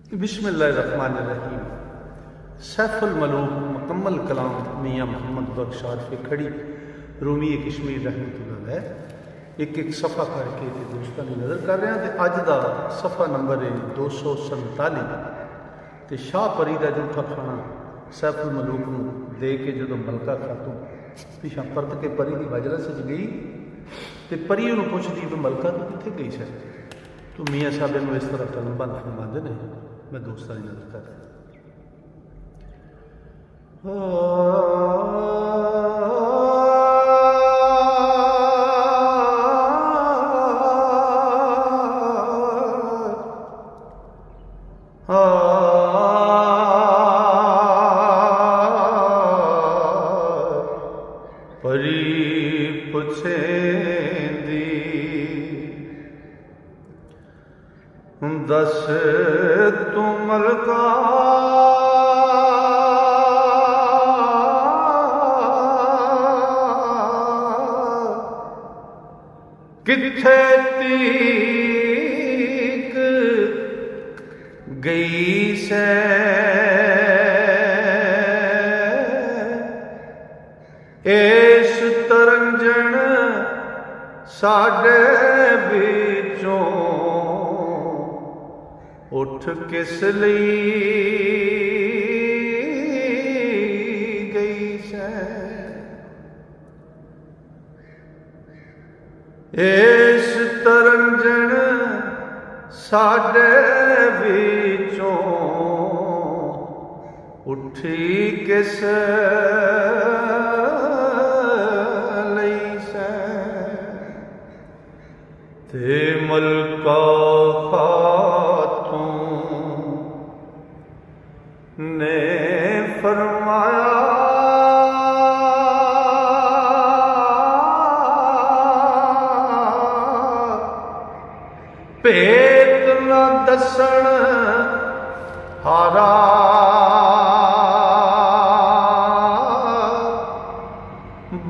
बिस्मिल्लाहिर्रहमानिर्रहीम। सैफुल मलूक मुकम्मल कलाम मियाँ मोहम्मद बख्श आरिफ खड़ी रूमी कश्मीर रहमतुल्लाह अलैह एक एक सफ़ा करके दोस्तों की नज़र कर रहे हैं। तो अज का सफ़ा नंबर है 247। तो शाह परी का जूठा खाना सैफुल मलूक को दे के जो मलका खातू पिछा परत के परी की मजलिस गई तो परी उन्होंने पूछती भी मलका तू कितने गई सै। तो मियाँ साहब इस तरह कलमबंद फरमाते हैं, मैं दोस्तों की नज़र कर रहा। परी पुछेंदी दस तू मलका किथे तीक गई से इस तरंजन साडे विचों उठ किस लई गई से। इस तरंजन साडे विचों उठी किस लई से। ते मलका ने फरमाया भेत न दसन हारा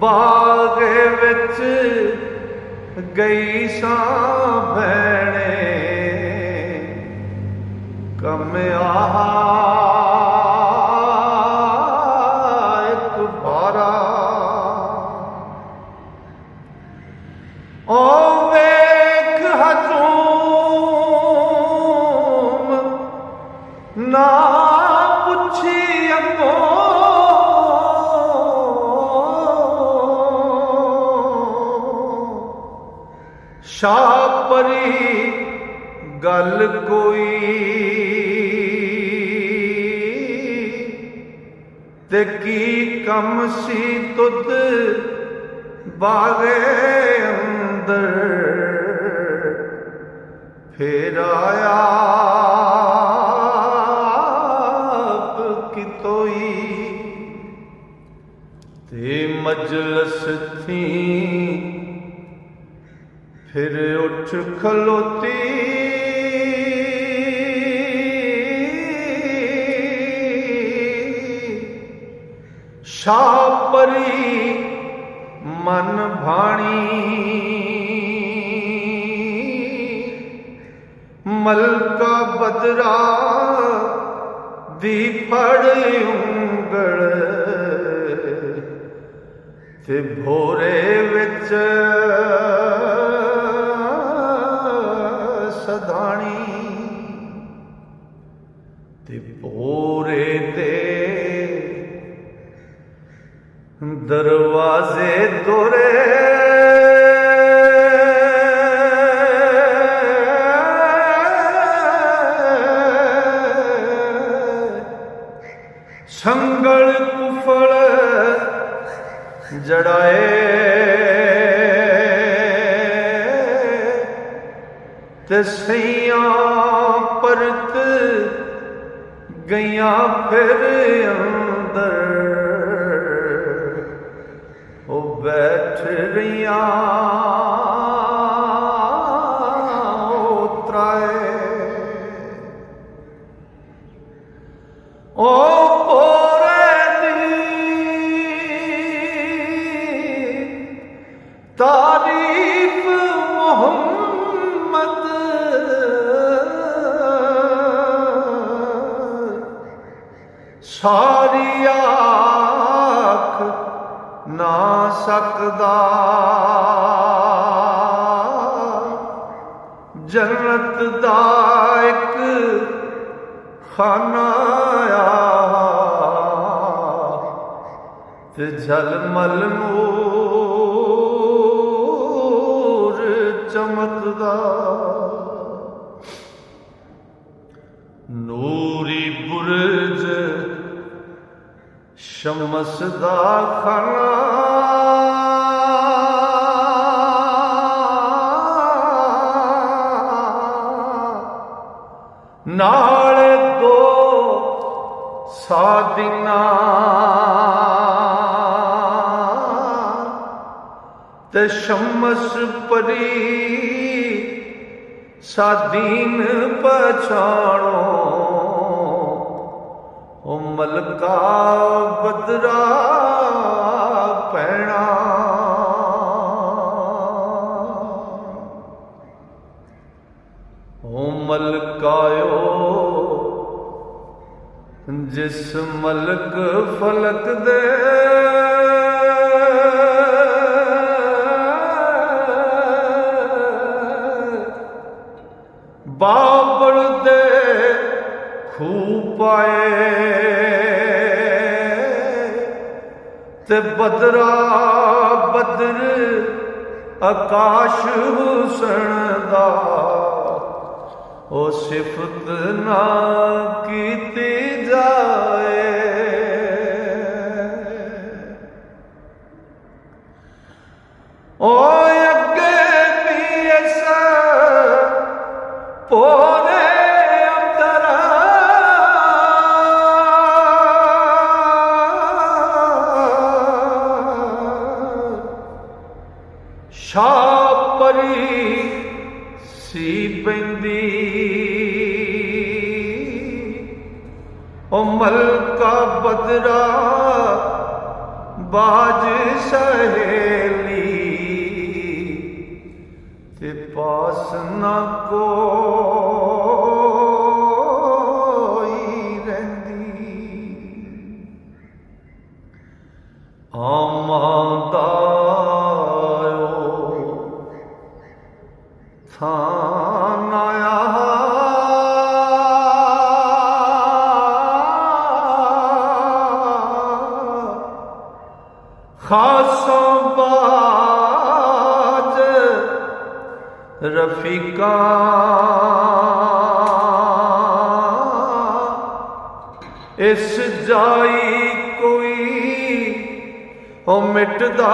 बागे विच गई सा भैणे कम आहा ओ वेख हजूम ना पुछी अगों शाह परी गल कोई ते की कम सी तुद बागे अंदर फिर आया कितोई ते मजलस थी फिर उठ खलोती शाह परी मन भाणी मलका बदरा दी फड़ उंगल ते भोरे विच सधाणी ते भोरे दे दरवाजे दोरे संगल कुफल जड़ाए ते सैया परत गईया फिर अंदर ओ बैठ रहिया त्राए ओ पोरे दी तारीफ मोहम्मद सारी आख ना सकदा जन्नत दा एक खाना ते झलमल नूर चमकदा नूरी बुरज शमस दा खाना नाल दो सादिना ते शमस परी सादीन पछाणो ओ मलका बदरा पैणा ओ मलकायो जिस मलक फलक दे बाबड़ दे खूह पाए ते बदरा बदर आकाश हुसन दा ओ सिफत ना कीती जाए ओ अगे भी इस पोरे अंदर शाह परी सी पेंदी ओ मलका बदरा बाज सहेली ते पास ना कोई रहिंदी आमादायो थानाया खासा बाज रफीका इस जाई कोई ओ मिटदा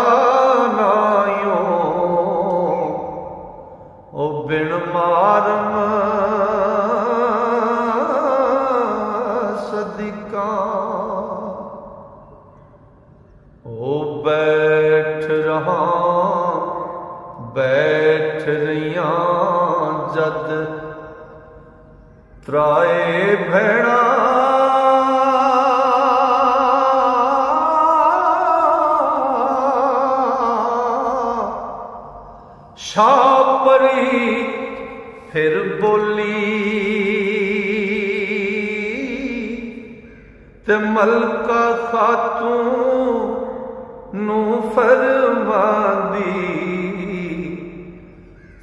नायो ओ बिन मारम सदिका ओ बैठ रहिया जद त्राए भेड़ा शाह परी फिर बोली ते मलका खातून नू फरमांदी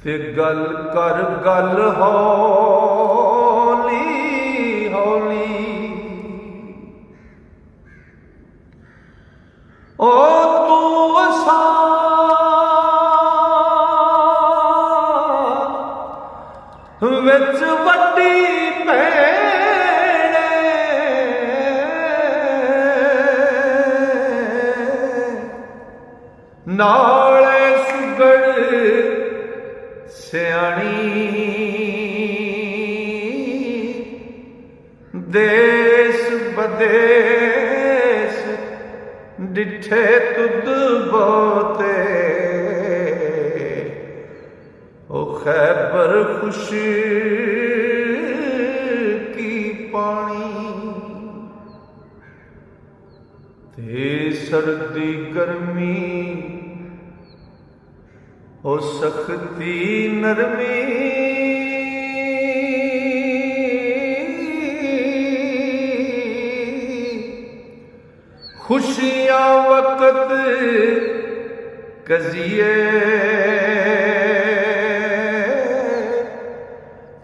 ते गल कर गल हौली हौली ओ तू असा विच वड्डी भैणे नाले सुगड़ सियाणी देश बदेश डिठे तुद बोते ओ खैबर खुशी की पानी ते सर्दी गर्मी ओ सख्ती नरमी खुशियां वक्त कजिए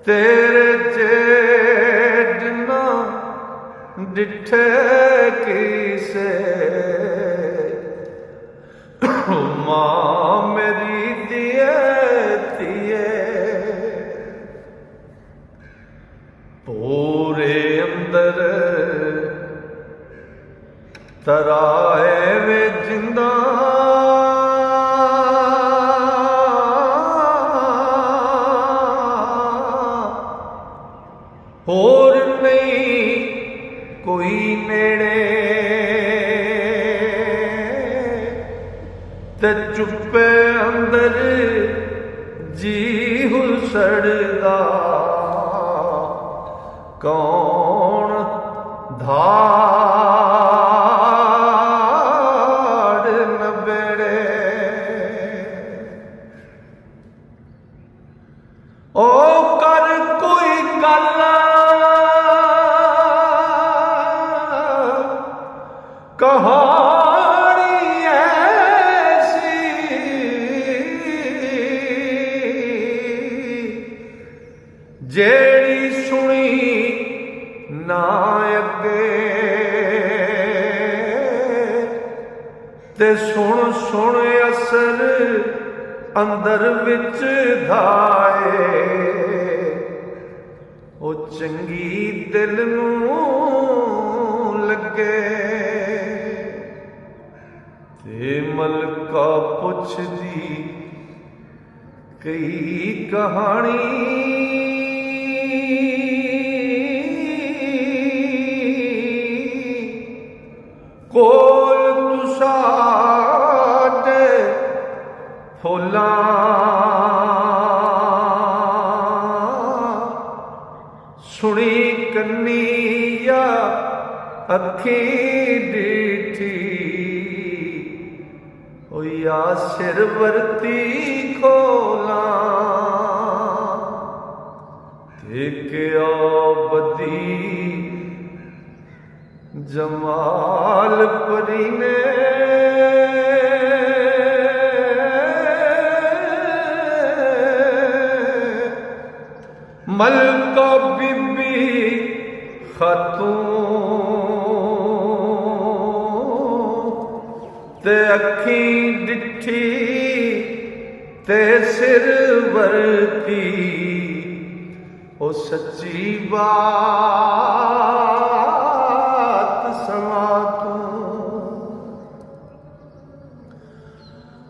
तेरे जेडना डिठे किसे मां मेरी दिए दिए पूरे अंदर तराए वे जिंदा और नहीं कोई नेड़े ते चुप्पे अंदर जी हुसड़दा कौन धाड़ न बेड़े ओ कर कोई गल कहानी ऐसी जेड़ी सुनी ना अगे ते सुन सुन असर अंदर विच धाए ओ चंगी दिल नूं लगे ते मलका पुछदी कई कहानी कोल तुसाडे फुल्लां सुनी कन्निया अखी डिठी ओ या सिर वरती खोला ते क्या बदी जमाल परी ने मलका बीबी खातून ते अखी डिठी ते सिर वरती ओ सच्ची बात समा तू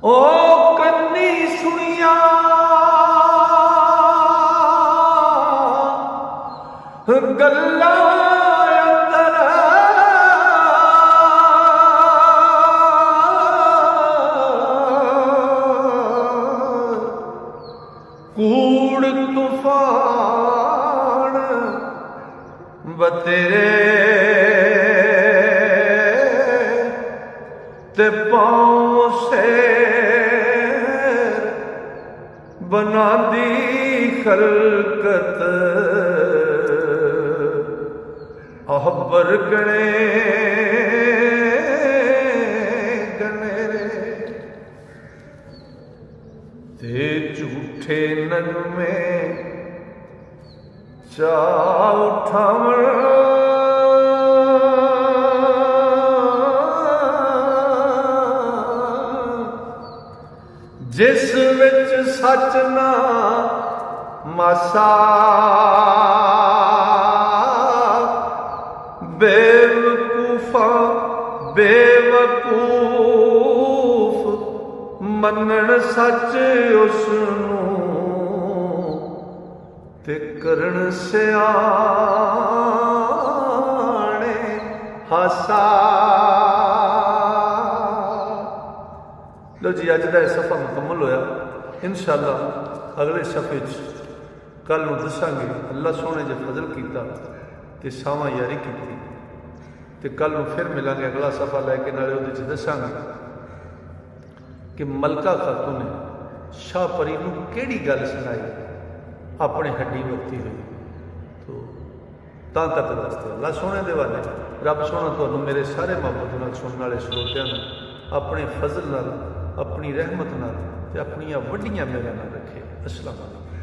ओ कन्नी सुनिया गल्ला अंदर कूड़ तूफान बतेरे ते पाँव से बना दी खलकत अहबर गणे गनेरे ते झूठे नगमे चा उठावण जिस विच सच ना मासा बेवकूफा बेवकूफ मनन सच उसनूं ते करन सियाणे हासा। लो जी अज का सफ़ा मुकम्मल होया। इंशाअल्लाह अगले सफ़े कल नूं दसांगे अल्लाह सोने जो फजल किया तो सावां यारी की तो कल नूं फिर मिलांगे अगला सफ़ा लैके नाले उहदे च दसांगे कि मलका खातून ने शाह परी नूं किहड़ी गल सुनाई अपने हड्डी वरती हुई। तो ਤਾਂ ਤੱਕ ਵਾਸਤੇ ਅੱਲਾ ਸੋਹਣੇ ਦੇ ਵਾਲੇ ਰੱਬ ਸੋਹਣਾ ਤੁਹਾਨੂੰ ਮੇਰੇ ਸਾਰੇ ਮੁਹੱਬਤ ਨਾਲ ਸੁਣਨ ਵਾਲੇ ਸਰੋਤਿਆਂ ਨੂੰ ਆਪਣੇ ਫਜ਼ਲ ਨਾਲ, ਆਪਣੀ ਰਹਿਮਤ ਨਾਲ ਤੇ ਆਪਣੀਆਂ ਵੱਡੀਆਂ ਮਿਹਰਾਂ ਨਾਲ ਰੱਖੇ। अस्सलाम वालेकुम।